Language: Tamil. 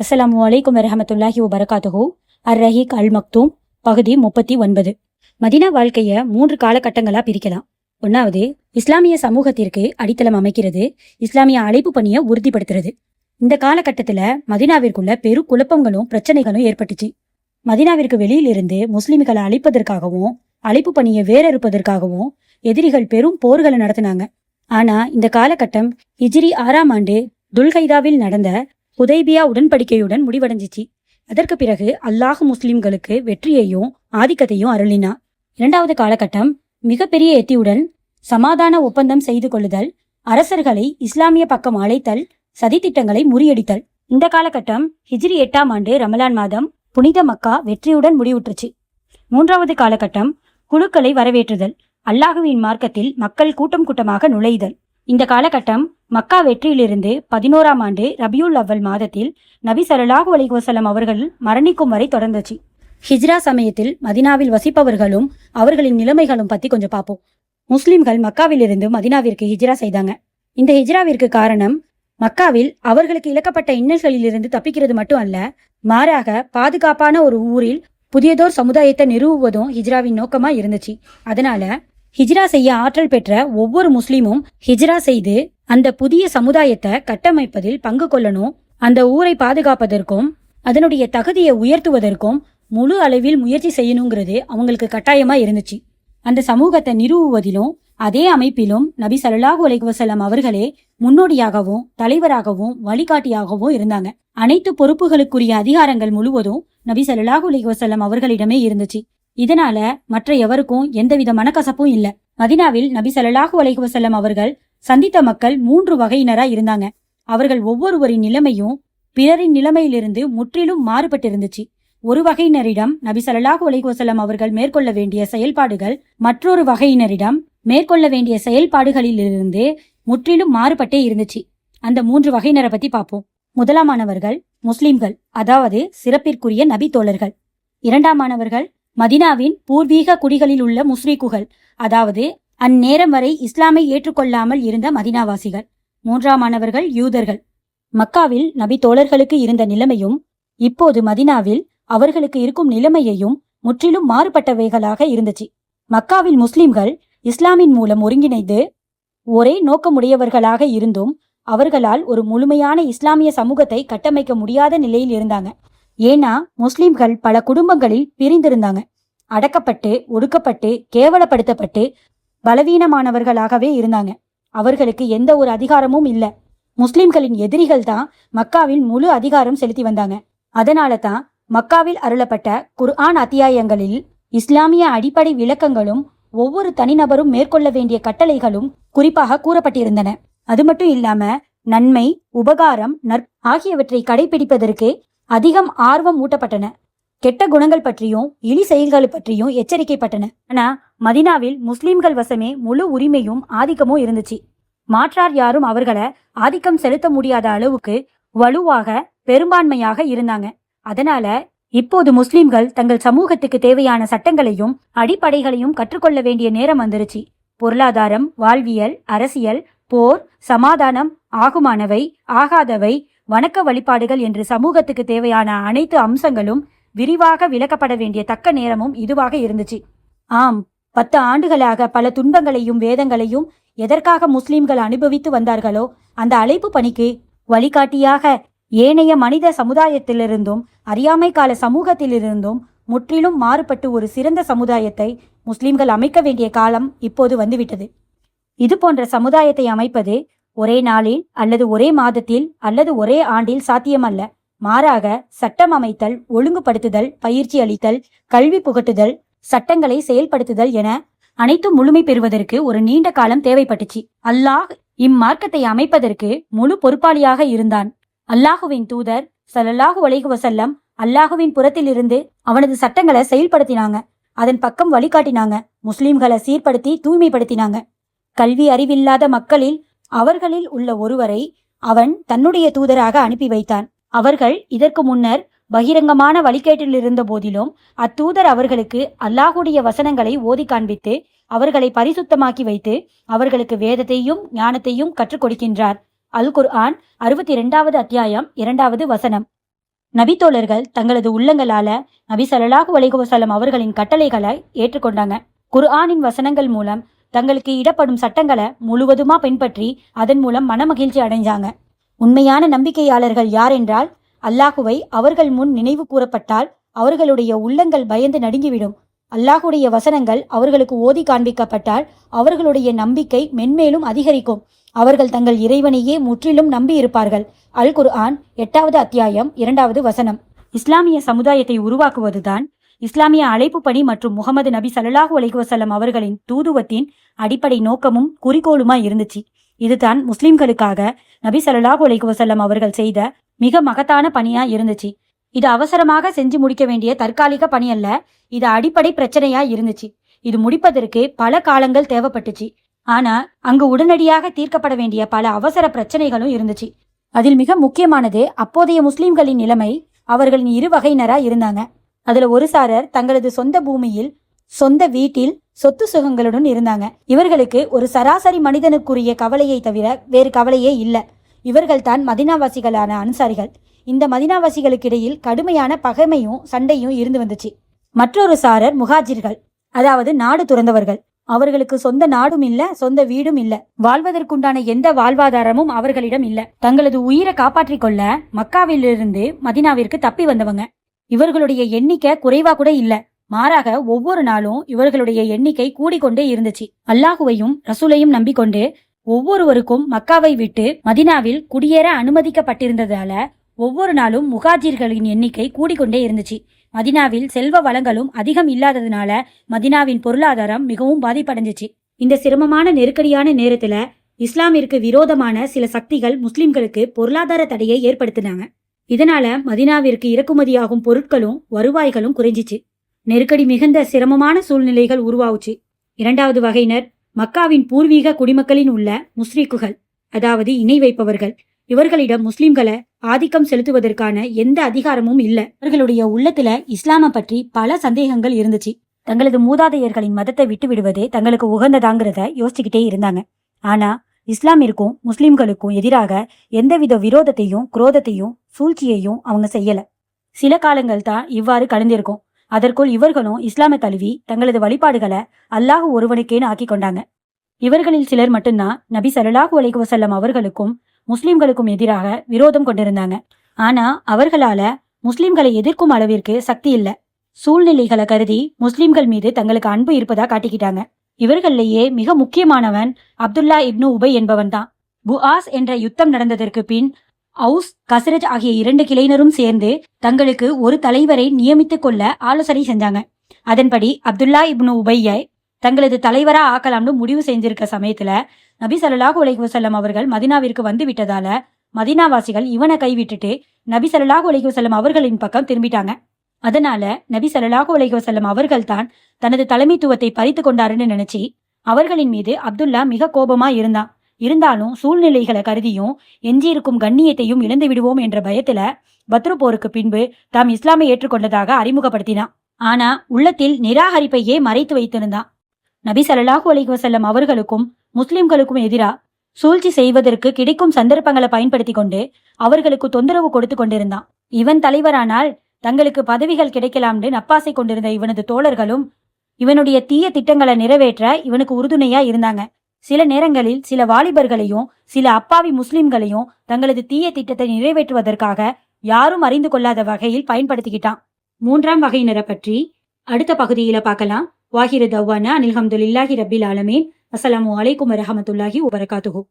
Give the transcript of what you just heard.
அஸ்ஸலாமு அலைக்கும் வரஹமத்துல்லாஹி வபரகாத்துஹு. அர்-ரஹீக் அல்-மக்தூம் பகுதி 39. மதீனா வாழ்க்கைய 3 காலகட்டங்களா பிரிக்கலாம். 1வது, இஸ்லாமிய சமூகத்திற்கு அடித்தளம் அமைக்கிறது, இஸ்லாமிய அழைப்பு பணியை உறுதிப்படுத்துறது. இந்த காலகட்டத்துல மதீனாவிற்குள்ள பெரு குழப்பங்களும் பிரச்சனைகளும் ஏற்பட்டுச்சு. மதீனாவிற்கு வெளியிலிருந்து முஸ்லிம்களை அழிப்பதற்காகவும் அழைப்பு பணியை வேறறுப்பதற்காகவும் எதிரிகள் பெரும் போர்களை நடத்தினாங்க. ஆனா இந்த காலகட்டம் ஹிஜ்ரி 6ஆம் ஆண்டு துல்கைதாவில் நடந்த ஹுதைபியா உடன்படிக்கையுடன் முடிவடைஞ்சிச்சு. அதற்கு பிறகு அல்லாஹ் முஸ்லிம்களுக்கு வெற்றியையும் ஆதிக்கத்தையும் அருளினா. 2வது காலகட்டம் மிகப்பெரிய எத்தியுடன் சமாதான ஒப்பந்தம் செய்து கொள்ளுதல், அரசர்களை இஸ்லாமிய பக்கம் அழைத்தல், சதித்திட்டங்களை முறியடித்தல். இந்த காலகட்டம் ஹிஜ்ரி 8ஆம் ஆண்டு ரமலான் மாதம் புனித மக்கா வெற்றியுடன் முடிவுற்றுச்சு. 3வது காலகட்டம் குழுக்களை வரவேற்றுதல், அல்லாஹுவின் மார்க்கத்தில் மக்கள் கூட்டம் கூட்டமாக நுழைதல். இந்த காலகட்டம் மக்கா வெற்றியிலிருந்து 11ஆம் ஆண்டு ரபியுல் அவ்வல் மாதத்தில் நபி ஸல்லல்லாஹு அலைஹி வஸல்லம் அவர்கள் மரணிக்கும் வரை தொடர்ந்துச்சு. ஹிஜ்ரா சமயத்தில் மதினாவில் வசிப்பவர்களும் அவர்களின் நிலைமைகளும் பத்தி கொஞ்சம் பார்ப்போம். முஸ்லிம்கள் மக்காவிலிருந்து மதினாவிற்கு ஹிஜ்ரா செய்தாங்க. இந்த ஹிஜ்ராவிற்கு காரணம் மக்காவில் அவர்களுக்கு இழக்கப்பட்ட இன்னல்களிலிருந்து தப்பிக்கிறது மட்டும் அல்ல, மாறாக பாதுகாப்பான ஒரு ஊரில் புதியதோர் சமுதாயத்தை நிறுவுவதும் ஹிஜ்ராவின் நோக்கமா இருந்துச்சு. அதனால ஹிஜ்ரா செய்ய ஆற்றல் பெற்ற ஒவ்வொரு முஸ்லீமும் ஹிஜ்ரா செய்து அந்த புதிய சமுதாயத்தை கட்டமைப்பதில் பங்கு கொள்ளணும். அந்த ஊரை பாதுகாப்பதற்கும் அதனுடைய தகுதியை உயர்த்துவதற்கும் முழு அளவில் முயற்சி செய்யணுங்கிறது அவங்களுக்கு கட்டாயமா இருந்துச்சு. அந்த சமூகத்தை நிறுவுவதிலும் அதே அமைப்பிலும் நபி ஸல்லல்லாஹு அலைஹி வஸல்லம் அவர்களே முன்னோடியாகவும் தலைவராகவும் வழிகாட்டியாகவும் இருந்தாங்க. அனைத்து பொறுப்புகளுக்குரிய அதிகாரங்கள் முழுவதும் நபி ஸல்லல்லாஹு அலைஹி வஸல்லம் அவர்களிடமே இருந்துச்சு. இதனால மற்ற எவருக்கும் எந்தவித மனக்கசப்பும் இல்ல. மதினாவில் நபி ஸல்லல்லாஹு அலைஹி வஸல்லம் அவர்கள் சந்தித்த மக்கள் 3 வகையினரா இருந்தாங்க. அவர்கள் ஒவ்வொருவரின் நிலைமையும் பிறரின் நிலைமையிலிருந்து முற்றிலும் மாறுபட்டிருந்துச்சு. ஒரு வகையினரிடம் நபி ஸல்லல்லாஹு அலைஹி வஸல்லம் அவர்கள் மேற்கொள்ள வேண்டிய செயல்பாடுகள் மற்றொரு வகையினரிடம் மேற்கொள்ள வேண்டிய செயல்பாடுகளிலிருந்து முற்றிலும் மாறுபட்டே இருந்துச்சு. அந்த 3 வகையினரை பத்தி பார்ப்போம். முதலாமானவர்கள் முஸ்லிம்கள், அதாவது சிறப்பிற்குரிய நபி தோழர்கள். 2ஆமானவர்கள் மதினாவின் பூர்வீக குடிகளில் உள்ள முஸ்ரிக்குகள், அதாவது அந்நேரம் வரை இஸ்லாமை ஏற்றுக்கொள்ளாமல் இருந்த மதினாவாசிகள். 3ஆமானவர்கள் யூதர்கள். மக்காவில் நபி தோழர்களுக்கு இருந்த நிலைமையும் இப்போது மதினாவில் அவர்களுக்கு இருக்கும் நிலைமையையும் முற்றிலும் மாறுபட்டவைகளாக இருந்துச்சு. மக்காவில் முஸ்லிம்கள் இஸ்லாமின் மூலம் ஒருங்கிணைந்து ஒரே நோக்கமுடையவர்களாக இருந்தும் அவர்களால் ஒரு முழுமையான இஸ்லாமிய சமூகத்தை கட்டமைக்க முடியாத நிலையில் இருந்தாங்க. ஏன்னா முஸ்லிம்கள் பல குடும்பங்களில் பிரிந்திருந்தாங்க. அடக்கப்பட்டு ஒடுக்கப்பட்டு கேவலப்படுத்தப்பட்டு பலவீனமானவர்களாகவே இருந்தாங்க. அவர்களுக்கு எந்த ஒரு அதிகாரமும் இல்ல. முஸ்லிம்களின் எதிரிகள் தான் மக்காவில் முழு அதிகாரம் செலுத்தி வந்தாங்க. அதனால தான் மக்காவில் அருளப்பட்ட குர்ஆன் அத்தியாயங்களில் இஸ்லாமிய அடிப்படை விளக்கங்களும் ஒவ்வொரு தனிநபரும் மேற்கொள்ள வேண்டிய கட்டளைகளும் குறிப்பாக கூறப்பட்டிருந்தன. அது மட்டும் இல்லாம நன்மை, உபகாரம், ஆகியவற்றை கடைபிடிப்பதற்கு அதிகம் ஆர்வம் ஊட்டப்பட்டன. கெட்ட குணங்கள் பற்றியும் இழி செயல்கள் பற்றியும் எச்சரிக்கைப்பட்டன. ஆனா மதினாவில் முஸ்லிம்கள் வசமே முழு உரிமையும் ஆதிக்கமும் இருந்துச்சு. மாற்றார் யாரும் அவர்களை ஆதிக்கம் செலுத்த முடியாத அளவுக்கு வலுவாக பெரும்பான்மையாக இருந்தாங்க. அதனால இப்போது முஸ்லிம்கள் தங்கள் சமூகத்துக்கு தேவையான சட்டங்களையும் அடிப்படைகளையும் கற்றுக்கொள்ள வேண்டிய நேரம் வந்துருச்சு. பொருளாதாரம், வாழ்வியல், அரசியல், போர், சமாதானம், ஆகுமானவை, ஆகாதவை, வணக்க வழிபாடுகள் என்று சமூகத்துக்கு தேவையான அனைத்து அம்சங்களும் விரிவாக விளக்கப்பட வேண்டிய தக்க நேரமும் இதுவாக இருந்துச்சு. ஆம், 10 ஆண்டுகளாக பல துன்பங்களையும் வேதங்களையும் எதற்காக முஸ்லிம்கள் அனுபவித்து வந்தார்களோ அந்த அழைப்பு பணிக்கு வழிகாட்டியாக ஏனைய மனித சமுதாயத்திலிருந்தும் அறியாமை கால சமூகத்திலிருந்தும் முற்றிலும் மாறுபட்டு ஒரு சிறந்த சமுதாயத்தை முஸ்லிம்கள் அமைக்க வேண்டிய காலம் இப்போது வந்துவிட்டது. இது போன்ற சமுதாயத்தை அமைப்பது ஒரே நாளில் அல்லது ஒரே மாதத்தில் அல்லது ஒரே ஆண்டில் சாத்தியமல்ல. மாறாக சட்டம் அமைத்தல், ஒழுங்குபடுத்துதல், பயிற்சி அளித்தல், கல்வி புகட்டுதல், சட்டங்களை செயல்படுத்துதல் என அனைத்தும் முழுமை பெறுவதற்கு ஒரு நீண்ட காலம் தேவைப்பட்டுச்சு. அல்லாஹ் இம்மார்க்கத்தை அமைப்பதற்கு முழு பொறுப்பாளியாக இருந்தான். அல்லாஹுவின் தூதர் ஸல்லல்லாஹு அலைஹி வஸல்லம் அல்லாஹுவின் புறத்திலிருந்து அவனது சட்டங்களை செயல்படுத்தினாங்க. அதன் பக்கம் வழிகாட்டினாங்க. முஸ்லிம்களை சீர்படுத்தி தூய்மைப்படுத்தினாங்க. கல்வி அறிவில்லாத மக்களில் அவர்களில் உள்ள ஒருவரை அவன் தன்னுடைய தூதராக அனுப்பி வைத்தான். அவர்கள் இதற்கு முன்னர் பகிரங்கமான வழிகேட்டில் இருந்த போதிலும் அத்தூதர் அவர்களுக்கு அல்லாஹுடைய வசனங்களை ஓதி காண்பித்து அவர்களை பரிசுத்தமாக்கி வைத்து அவர்களுக்கு வேதத்தையும் ஞானத்தையும் கற்றுக் கொடுக்கின்றார். அல் குர்ஆன் 62வது அத்தியாயம் 2வது வசனம். நபித்தோழர்கள் தங்களது உள்ளங்களால நபி ஸல்லல்லாஹு அலைஹி வஸல்லம் அவர்களின் கட்டளைகளை ஏற்றுக்கொண்டாங்க. குர்ஆனின் வசனங்கள் மூலம் தங்களுக்கு இடப்படும் சட்டங்களை முழுவதுமா பின்பற்றி அதன் மூலம் மனமகிழ்ச்சி அடைஞ்சாங்க. உண்மையான நம்பிக்கையாளர்கள் யார் என்றால், அல்லாஹுவை அவர்கள் முன் நினைவு கூறப்பட்டால் அவர்களுடைய உள்ளங்கள் பயந்து நடுங்கிவிடும். அல்லாஹுடைய வசனங்கள் அவர்களுக்கு ஓதி காண்பிக்கப்பட்டால் அவர்களுடைய நம்பிக்கை மென்மேலும் அதிகரிக்கும். அவர்கள் தங்கள் இறைவனையே முற்றிலும் நம்பி இருப்பார்கள். அல் குர்ஆன் 8வது அத்தியாயம் 2வது வசனம். இஸ்லாமிய சமுதாயத்தை உருவாக்குவதுதான் இஸ்லாமிய அழைப்பு பணி மற்றும் முகமது நபி ஸல்லல்லாஹு அலைஹி வஸல்லம் அவர்களின் தூதுவத்தின் அடிப்படை நோக்கமும் குறிக்கோளுமா இருந்துச்சு. இதுதான் முஸ்லிம்களுக்காக நபி ஸல்லல்லாஹு அலைஹி வஸல்லம் அவர்கள் செய்த மிக மகத்தான பணியா இருந்துச்சு. இது அவசரமாக செஞ்சு முடிக்க வேண்டிய தற்காலிக பணி அல்ல, இது அடிப்படை பிரச்சனையா இருந்துச்சு. இது முடிப்பதற்கு பல காலங்கள் தேவைப்பட்டுச்சு. ஆனா அங்கு உடனடியாக தீர்க்கப்பட வேண்டிய பல அவசர பிரச்சனைகளும் இருந்துச்சு. அதில் மிக முக்கியமானது அப்போதைய முஸ்லிம்களின் நிலைமை. அவர்களின் இரு வகையினரா இருந்தாங்க. அதுல ஒரு சாரர் தங்களது சொந்த பூமியில் சொந்த வீட்டில் சொத்து சுகங்களுடன் இருந்தாங்க. இவர்களுக்கு ஒரு சராசரி மனிதனுக்குரிய கவலையை தவிர வேறு கவலையே இல்ல. இவர்கள் தான் மதீனாவாசிகளான அன்சாரிகள். இந்த மதீனாவாசிகளுக்கு இடையில் கடுமையான பகைமையும் சண்டையும் இருந்து வந்துச்சு. மற்றொரு சாரர் முஹாஜிர்கள், அதாவது நாடு துறந்தவர்கள். அவர்களுக்கு சொந்த நாடும் இல்ல, சொந்த வீடும் இல்ல, வாழ்வதற்குண்டான எந்த வாழ்வாதாரமும் அவர்களிடம் இல்ல. தங்களது உயிரை காப்பாற்றிக் கொள்ள மக்காவிலிருந்து மதீனாவிற்கு தப்பி வந்தவங்க. இவர்களுடைய எண்ணிக்கை குறைவா கூட இல்ல, மாறாக ஒவ்வொரு நாளும் இவர்களுடைய எண்ணிக்கை கூடிக்கொண்டே இருந்துச்சு. அல்லாஹுவையும் ரசூலையும் நம்பிக்கொண்டு ஒவ்வொருவருக்கும் மக்காவை விட்டு மதீனாவில் குடியேற அனுமதிக்கப்பட்டிருந்ததால ஒவ்வொரு நாளும் முஹாஜிர்களின் எண்ணிக்கை கூடிக்கொண்டே இருந்துச்சு. மதீனாவில் செல்வ வளங்களும் அதிகம் இல்லாததுனால மதீனாவின் பொருளாதாரம் மிகவும் பாதிப்படைஞ்சிச்சு. இந்த சிரமமான நெருக்கடியான நேரத்துல இஸ்லாமிற்கு விரோதமான சில சக்திகள் முஸ்லிம்களுக்கு பொருளாதார தடையை ஏற்படுத்தினாங்க. இதனால மதீனாவிற்கு இறக்குமதியாகும் பொருட்களும் வருவாய்களும் குறைஞ்சிச்சு. நெருக்கடி மிகுந்த சிரமமான சூழ்நிலைகள் உருவாவுச்சு. இரண்டாவது வகையினர் மக்காவின் பூர்வீக குடிமக்களின் உள்ள முஸ்ரிக்குகள், அதாவது இணை வைப்பவர்கள். இவர்களிடம் முஸ்லிம்களை ஆதிக்கம் செலுத்துவதற்கான எந்த அதிகாரமும் இல்ல. இவர்களுடைய உள்ளத்துல இஸ்லாம பற்றி பல சந்தேகங்கள் இருந்துச்சு. தங்களது மூதாதையர்களின் மதத்தை விட்டு விடுவதே தங்களுக்கு உகந்ததாங்கிறத யோசிச்சுக்கிட்டே இருந்தாங்க. ஆனா இஸ்லாமிற்கும் முஸ்லிம்களுக்கும் எதிராக எந்தவித விரோதத்தையும் குரோதத்தையும் சூழ்ச்சியையும் அவங்க செய்யல. சில காலங்கள் தான் இவ்வாறு கடந்திருக்கும். அதற்குள் இவர்களும் இஸ்லாமை தழுவி தங்களது வழிபாடுகளை அல்லாஹ் ஒருவனுக்கேன்னு ஆக்கி கொண்டாங்க. இவர்களில் சிலர் மட்டும்தான் நபி ஸல்லல்லாஹு அலைஹி வஸல்லம் அவர்களுக்கும் முஸ்லிம்களுக்கும் எதிராக விரோதம் கொண்டிருந்தாங்க. ஆனா அவர்களால முஸ்லிம்களை எதிர்க்கும் அளவிற்கு சக்தி இல்ல. சூழ்நிலைகளை கருதி முஸ்லிம்கள் மீது தங்களுக்கு அன்பு இருப்பதா காட்டிக்கிட்டாங்க. இவர்களிலேயே மிக முக்கியமானவன் அப்துல்லா இப்னு உபை என்பவன் தான். புஆஸ் என்ற யுத்தம் நடந்ததற்கு பின் அவுஸ் கஸ்ரஜ் ஆகிய 2 கிளையினரும் சேர்ந்து தங்களுக்கு ஒரு தலைவரை நியமித்துக் கொள்ள ஆலோசனை செஞ்சாங்க. அதன்படி அப்துல்லா இப்னு உபையை தங்களது தலைவரா ஆக்கலாம்னு முடிவு செஞ்சிருக்க சமயத்துல நபி ஸல்லல்லாஹு அலைஹி வஸல்லம் அவர்கள் மதீனாவிற்கு வந்து விட்டதால மதீனாவாசிகள் இவனை கைவிட்டுட்டு நபி ஸல்லல்லாஹு அலைஹி வஸல்லம் அவர்களின் பக்கம் திரும்பிட்டாங்க. அதனால நபி ஸல்லல்லாஹு அலைஹி வஸல்லம் அவர்கள் தான் தனது தலைமைத்துவத்தை பறித்து கொண்டாருன்னு நினைச்சு அவர்களின் மீது அப்துல்லா மிக கோபமா இருந்தாலும் சூழ்நிலைகளை கருதியும் எஞ்சியிருக்கும் கண்ணியத்தையும் இழந்து விடுவோம் என்ற பயத்துல பத்ரு போருக்கு பின்பு தாம் இஸ்லாமை ஏற்றுக்கொண்டதாக அறிமுகப்படுத்தினான். ஆனா உள்ளத்தில் நிராகரிப்பையே மறைத்து வைத்திருந்தான். நபி ஸல்லல்லாஹு அலைஹி வஸல்லம் அவர்களுக்கும் முஸ்லிம்களுக்கும் எதிரா சூழ்ச்சி செய்வதற்கு கிடைக்கும் சந்தர்ப்பங்களை பயன்படுத்தி கொண்டு அவர்களுக்கு தொந்தரவு கொடுத்து கொண்டிருந்தான். இவன் தலைவரானால் தங்களுக்கு பதவிகள் கிடைக்கலாம்னு நப்பாசை கொண்டிருந்த இவனது தோழர்களும் இவனுடைய தீய திட்டங்களை நிறைவேற்ற இவனுக்கு உறுதுணையா இருந்தாங்க. சில நேரங்களில் சில வாலிபர்களையும் சில அப்பாவி முஸ்லிம்களையும் தங்களது தீய திட்டத்தை நிறைவேற்றுவதற்காக யாரும் அறிந்து கொள்ளாத வகையில் பயன்படுத்திக்கிட்டான். 3ஆம் வகையினரை பற்றி அடுத்த பகுதியில பார்க்கலாம். வாஹிரு தவ்வானா அல்ஹம்துலில்லாஹி ரப்பில் ஆலமீன். அஸ்ஸலாமு அலைக்கும் வரஹமத்துல்லாஹி வபரகாத்துஹு.